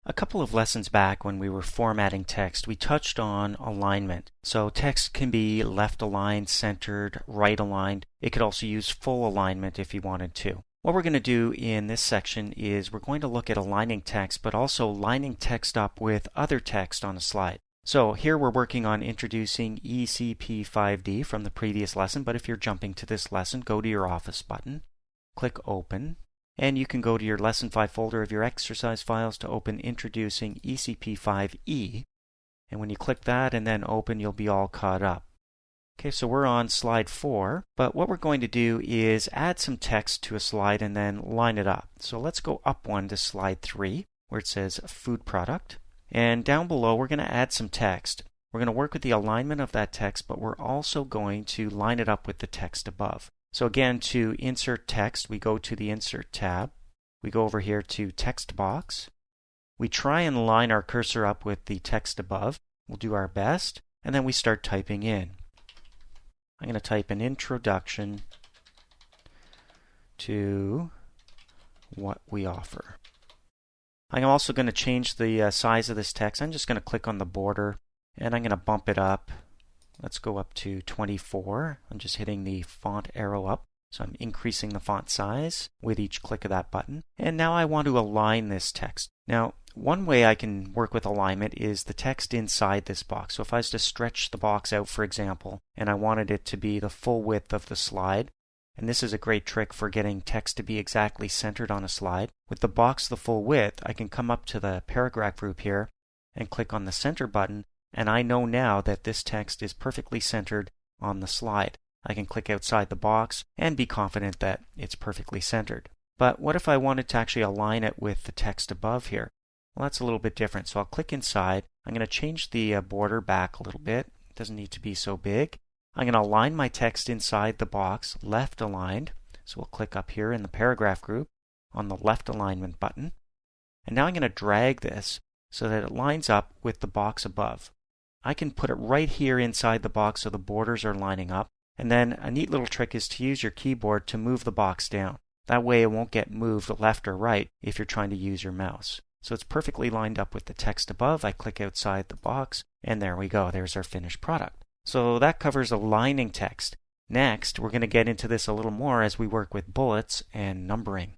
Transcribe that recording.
A couple of lessons back when we were formatting text, we touched on alignment. So text can be left aligned, centered, right aligned. It could also use full alignment if you wanted to. What we're going to do in this section is we're going to look at aligning text, but also lining text up with other text on a slide. So here we're working on introducing ECP5D from the previous lesson, but if you're jumping to this lesson, go to your Office button, click Open, and you can go to your Lesson 5 folder of your exercise files to open Introducing ECP5E. And when you click that and then Open, you'll be all caught up. Okay, so we're on slide 4, but what we're going to do is add some text to a slide and then line it up. So let's go up one to slide 3, where it says Food Product. And down below, we're going to add some text. We're going to work with the alignment of that text, but we're also going to line it up with the text above. So again, to insert text, we go to the Insert tab. We go over here to Text Box. We try and line our cursor up with the text above. We'll do our best, and then we start typing in. I'm going to type an introduction to what we offer. I'm also going to change the size of this text. I'm just going to click on the border, and I'm going to bump it up. Let's go up to 24. I'm just hitting the font arrow up. So I'm increasing the font size with each click of that button. And now I want to align this text. Now, one way I can work with alignment is the text inside this box. So if I was to stretch the box out, for example, and I wanted it to be the full width of the slide, and this is a great trick for getting text to be exactly centered on a slide. With the box the full width, I can come up to the paragraph group here and click on the center button, and I know now that this text is perfectly centered on the slide. I can click outside the box and be confident that it's perfectly centered. But what if I wanted to actually align it with the text above here? Well, that's a little bit different. So I'll click inside. I'm going to change the border back a little bit. It doesn't need to be so big. I'm going to align my text inside the box, left aligned. So we'll click up here in the paragraph group on the left alignment button. And now I'm going to drag this so that it lines up with the box above. I can put it right here inside the box so the borders are lining up. And then a neat little trick is to use your keyboard to move the box down. That way it won't get moved left or right if you're trying to use your mouse. So it's perfectly lined up with the text above. I click outside the box, and there we go. There's our finished product. So that covers aligning text. Next, we're going to get into this a little more as we work with bullets and numbering.